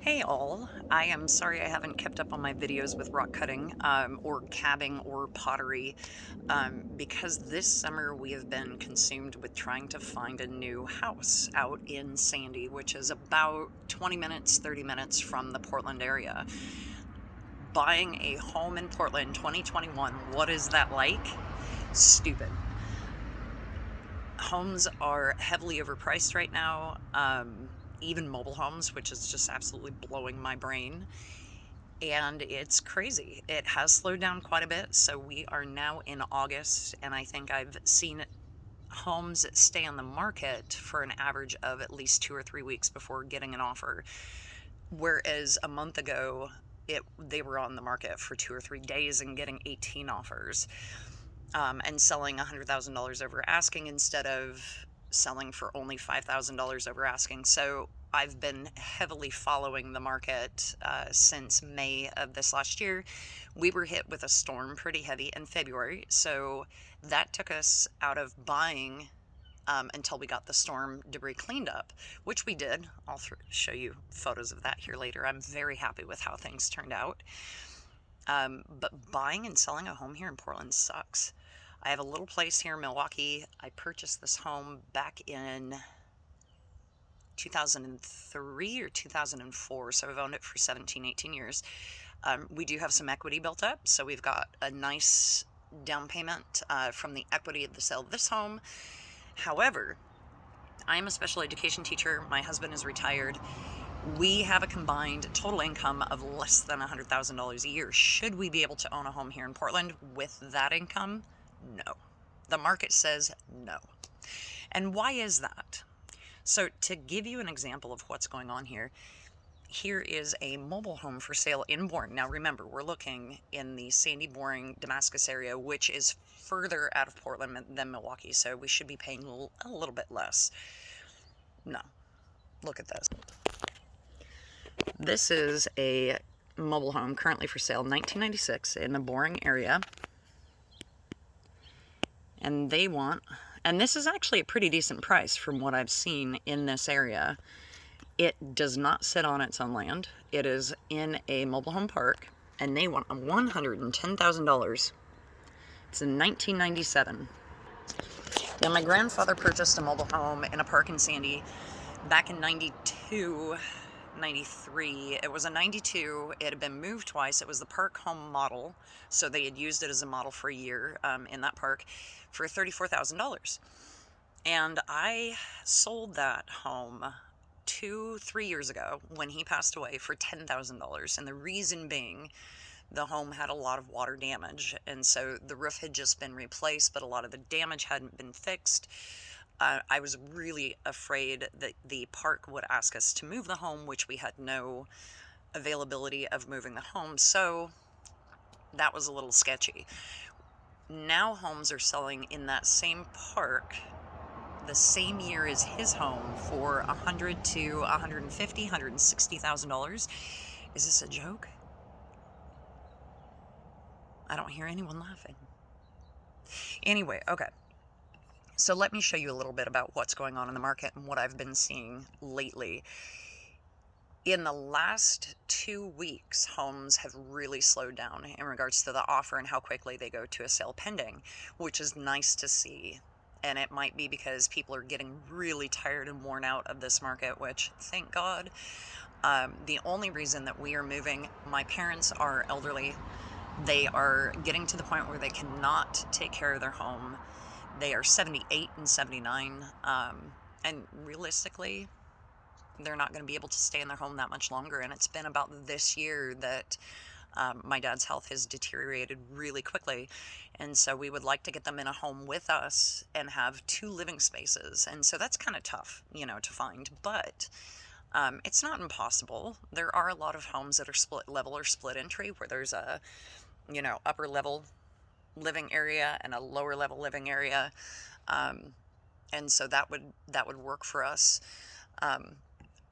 Hey all, I am sorry I haven't kept up on my videos with rock cutting or cabbing or pottery because this summer we have been consumed with trying to find a new house out in Sandy, which is about 20 minutes, 30 minutes from the Portland area. Buying a home in Portland 2021, what is that like? Stupid. Homes are heavily overpriced right now, even mobile homes, which is just absolutely blowing my brain. And it's crazy. It has slowed down quite a bit. So we are now in August, and I think I've seen homes stay on the market for an average of at least 2 or 3 weeks before getting an offer. Whereas a month ago, they were on the market for 2 or 3 days and getting 18 offers, and selling $100,000 over asking instead of selling for only $5,000 over asking. So I've been heavily following the market since May of this last year. We were hit with a storm pretty heavy in February, so that took us out of buying until we got the storm debris cleaned up, which we did. I'll show you photos of that here later. I'm very happy with how things turned out. But buying and selling a home here in Portland sucks. I have a little place here in Milwaukee. I purchased this home back in 2003 or 2004, so I've owned it for 17, 18 years. We do have some equity built up, so we've got a nice down payment from the equity of the sale of this home. However, I am a special education teacher. My husband is retired. We have a combined total income of less than $100,000 a year. Should we be able to own a home here in Portland with that income? No. The market says no. And why is that? So to give you an example of what's going on here, here is a mobile home for sale in Boring. Now remember, we're looking in the Sandy, Boring, Damascus area, which is further out of Portland than Milwaukee, so we should be paying a little bit less. No, look at this. This is a mobile home currently for sale, 1996, in the Boring area. And this is actually a pretty decent price from what I've seen in this area. It does not sit on its own land. It is in a mobile home park, and they want $110,000. It's in 1997. Now, my grandfather purchased a mobile home in a park in Sandy back in 92, 93. It was a 92. It had been moved twice. It was the park home model, so they had used it as a model for a year in that park for $34,000. And I sold that home 2-3 years ago when he passed away for $10,000. And the reason being, the home had a lot of water damage, and so the roof had just been replaced, but a lot of the damage hadn't been fixed. I was really afraid that the park would ask us to move the home, which we had no availability of moving the home, so that was a little sketchy. Now homes are selling in that same park the same year as his home for $100,000 to $150,000, $160,000. Is this a joke? I don't hear anyone laughing. Anyway, okay. So let me show you a little bit about what's going on in the market and what I've been seeing lately. In the last 2 weeks, homes have really slowed down in regards to the offer and how quickly they go to a sale pending, which is nice to see. And it might be because people are getting really tired and worn out of this market, which, thank God. The only reason that we are moving, my parents are elderly. They are getting to the point where they cannot take care of their home. They are 78 and 79, and realistically, they're not going to be able to stay in their home that much longer. And it's been about this year that my dad's health has deteriorated really quickly. And so we would like to get them in a home with us and have 2 living spaces. And so that's kind of tough, to find. But it's not impossible. There are a lot of homes that are split level or split entry where there's a, upper level living area and a lower level living area. And so that would work for us.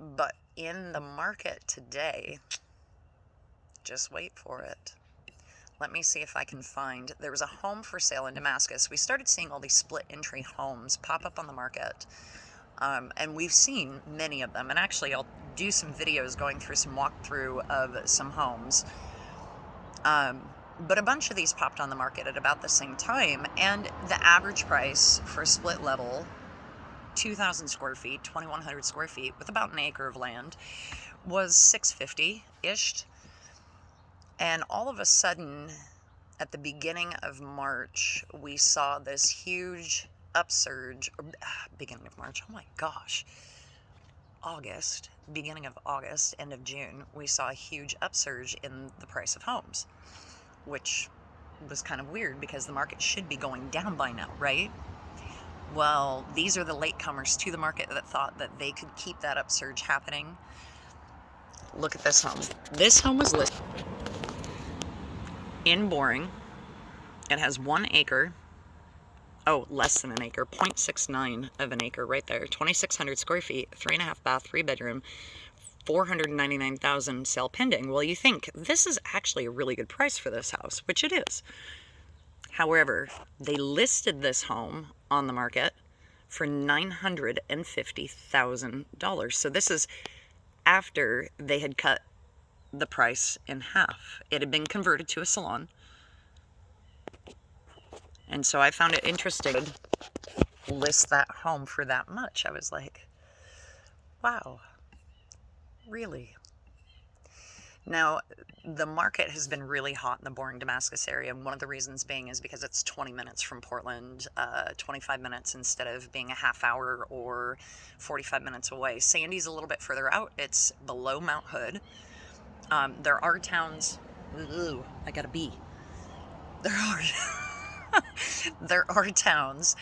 But in the market today, just wait for it. Let me see if I can find, there was a home for sale in Damascus. We started seeing all these split entry homes pop up on the market. And we've seen many of them. And actually, I'll do some videos going through some walkthrough of some homes. But a bunch of these popped on the market at about the same time, and the average price for a split level, 2,000 square feet, 2,100 square feet, with about an acre of land, was $650-ish. And all of a sudden, at the beginning of March, we saw this huge upsurge, beginning of March, oh my gosh, August, beginning of August, end of June, we saw a huge upsurge in the price of homes, which was kind of weird because the market should be going down by now, right? Well, these are the latecomers to the market that thought that they could keep that upsurge happening. Look at this home. This home was listed in Boring. It has 1 acre. Oh, less than an acre, 0.69 of an acre right there. 2,600 square feet, 3.5 bath, 3 bedroom, 499,000 sale pending. Well, you think this is actually a really good price for this house, which it is. However, they listed this home on the market for $950,000. So this is after they had cut the price in half. It had been converted to a salon. And so I found it interesting to list that home for that much. I was like, wow, really? Now, the market has been really hot in the Boring, Damascus area, and one of the reasons being is because it's 20 minutes from Portland, 25 minutes instead of being a half hour or 45 minutes away. Sandy's a little bit further out. It's below Mount Hood. There are towns... Ooh, I got a bee. There are towns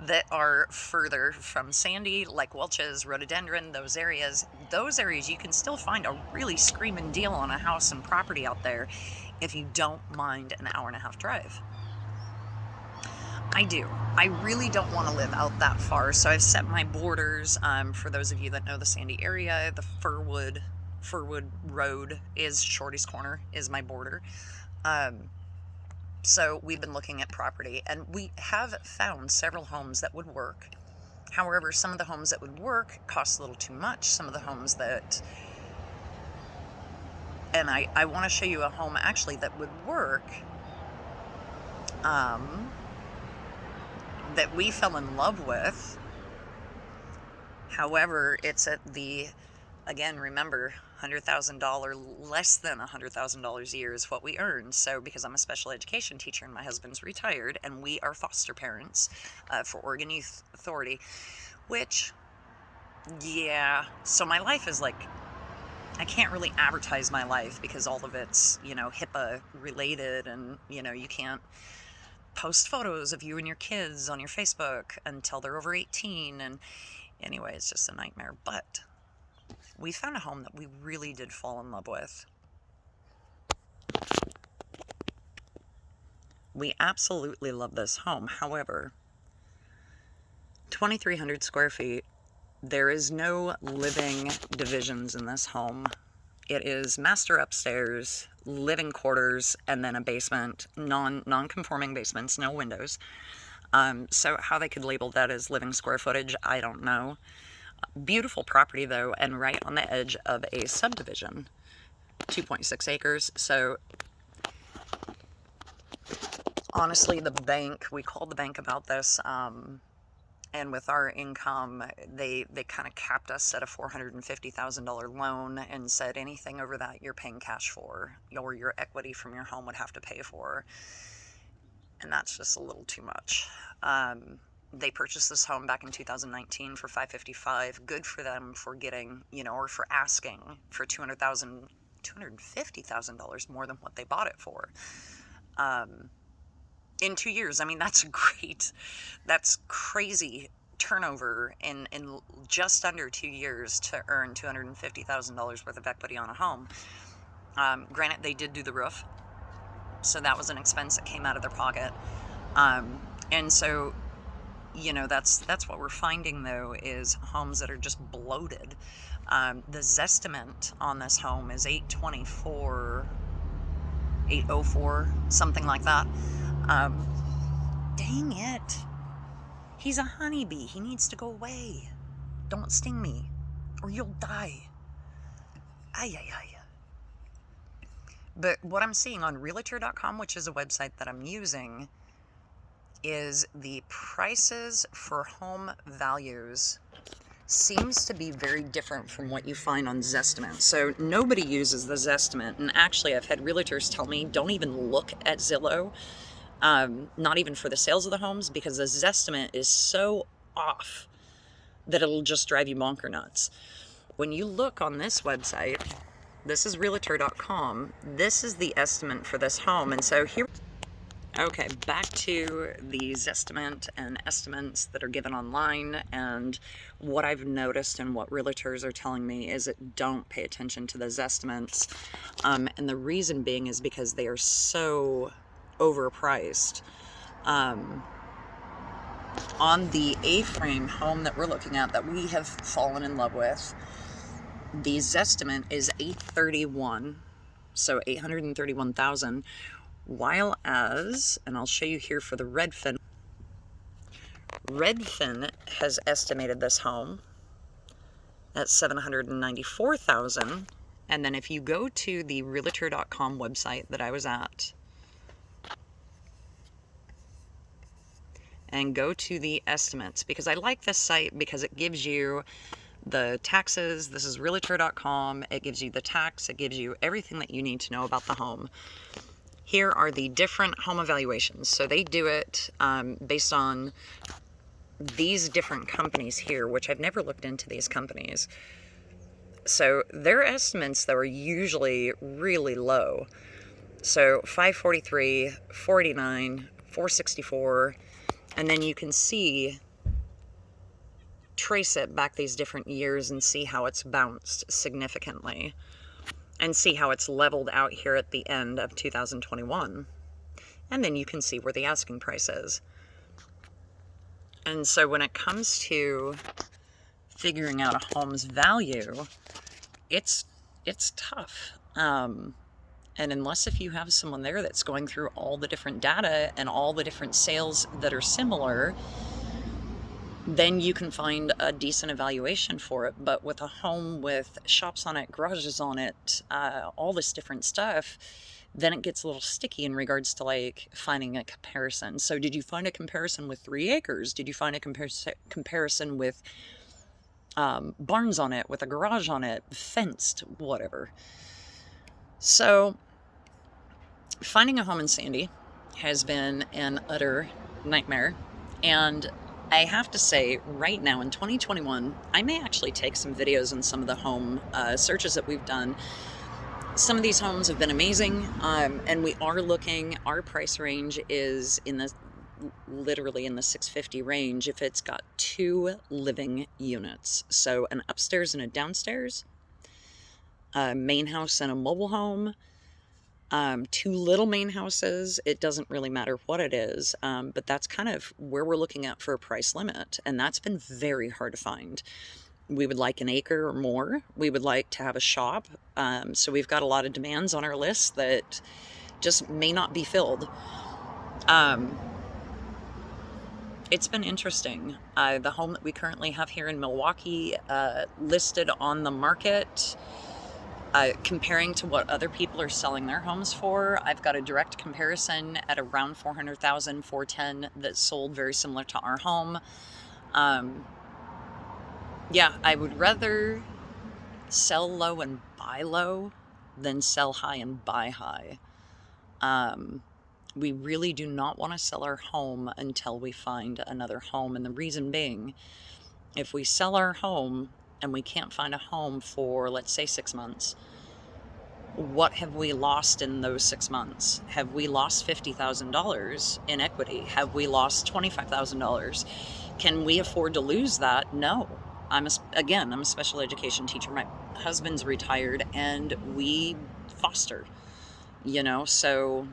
that are further from Sandy, like Welch's, Rhododendron, those areas. Those areas you can still find a really screaming deal on a house and property out there if you don't mind an hour-and-a-half drive. I do. I really don't want to live out that far, so I've set my borders. For those of you that know the Sandy area, the Furwood Road is Shorty's Corner, is my border. So we've been looking at property, and we have found several homes that would work. However, some of the homes that would work cost a little too much. Some of the homes that, and I want to show you a home actually that would work, that we fell in love with. However, it's at the, again, remember, $100,000, less than $100,000 a year is what we earn. So because I'm a special education teacher and my husband's retired and we are foster parents for Oregon Youth Authority, which, yeah, so my life is like, I can't really advertise my life because all of it's, HIPAA related, and, you can't post photos of you and your kids on your Facebook until they're over 18. And anyway, it's just a nightmare. But we found a home that we really did fall in love with. We absolutely love this home. However, 2,300 square feet, there is no living divisions in this home. It is master upstairs, living quarters, and then a basement, non-conforming basements, no windows. So how they could label that as living square footage, I don't know. Beautiful property though, and right on the edge of a subdivision, 2.6 acres. So honestly, the bank, we called the bank about this, and with our income, they kind of capped us at a $450,000 loan and said anything over that you're paying cash for, or your equity from your home would have to pay for. And that's just a little too much. They purchased this home back in 2019 for $555,000. Good for them for getting, or for asking for $250,000 more than what they bought it for. In 2 years, I mean, that's great. That's crazy turnover in just under 2 years to earn $250,000 worth of equity on a home. Granted, they did do the roof, so that was an expense that came out of their pocket. And so, that's what we're finding though, is homes that are just bloated. The Zestimate on this home is $804, something like that. Dang it. He's a honeybee. He needs to go away. Don't sting me or you'll die. Ay, ay, ay. But what I'm seeing on realtor.com, which is a website that I'm using, is the prices for home values seems to be very different from what you find on Zestimate. So nobody uses the Zestimate, and actually I've had realtors tell me don't even look at Zillow, not even for the sales of the homes, because the Zestimate is so off that it'll just drive you bonker nuts. When you look on this website, this is realtor.com, this is the estimate for this home. And so here, okay, back to the Zestimate and estimates that are given online. And what I've noticed and what realtors are telling me is that don't pay attention to those estimates. And the reason being is because they are so overpriced. On the A-frame home that we're looking at, that we have fallen in love with, the Zestimate is $831, so $831,000, while as, and I'll show you here for the Redfin has estimated this home at $794,000. And then if you go to the realtor.com website that I was at and go to the estimates, because I like this site because it gives you the taxes. This is realtor.com. It gives you the tax. It gives you everything that you need to know about the home. Here are the different home evaluations. So they do it based on these different companies here, which I've never looked into these companies. So their estimates, though, are usually really low. So 543, 49, 464, and then you can see, trace it back these different years and see how it's bounced significantly, and see how it's leveled out here at the end of 2021. And then you can see where the asking price is. And so when it comes to figuring out a home's value, it's tough. And unless if you have someone there that's going through all the different data and all the different sales that are similar, then you can find a decent evaluation for it. But with a home with shops on it, garages on it, all this different stuff, then it gets a little sticky in regards to like finding a comparison. So did you find a comparison with 3 acres? Did you find a comparison with barns on it, with a garage on it, fenced, whatever? So finding a home in Sandy has been an utter nightmare. And I have to say, right now in 2021, I may actually take some videos on some of the home searches that we've done. Some of these homes have been amazing, and we are looking, our price range is in the literally in the $650 range if it's got 2 living units. So an upstairs and a downstairs, a main house and a mobile home, 2 little main houses. It doesn't really matter what it is, but that's kind of where we're looking at for a price limit, and that's been very hard to find. We would like an acre or more. We would like to have a shop. So we've got a lot of demands on our list that just may not be filled. It's been interesting. The home that we currently have here in Milwaukee, listed on the market, comparing to what other people are selling their homes for, I've got a direct comparison at around $400,000, $410,000 that sold very similar to our home. Yeah, I would rather sell low and buy low than sell high and buy high. We really do not want to sell our home until we find another home. And the reason being, if we sell our home and we can't find a home for, let's say, 6 months, what have we lost in those 6 months? Have we lost $50,000 in equity? Have we lost $25,000? Can we afford to lose that? No. I'm a special education teacher. My husband's retired and we foster, so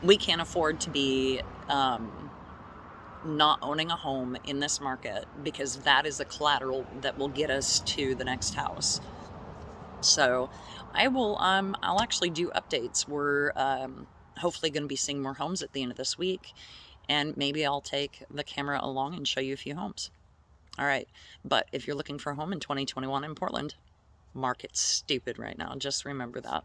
we can't afford to be not owning a home in this market, because that is the collateral that will get us to the next house. So I'll actually do updates. We're hopefully going to be seeing more homes at the end of this week, and maybe I'll take the camera along and show you a few homes. All right. But if you're looking for a home in 2021 in Portland, market's stupid right now. Just remember that.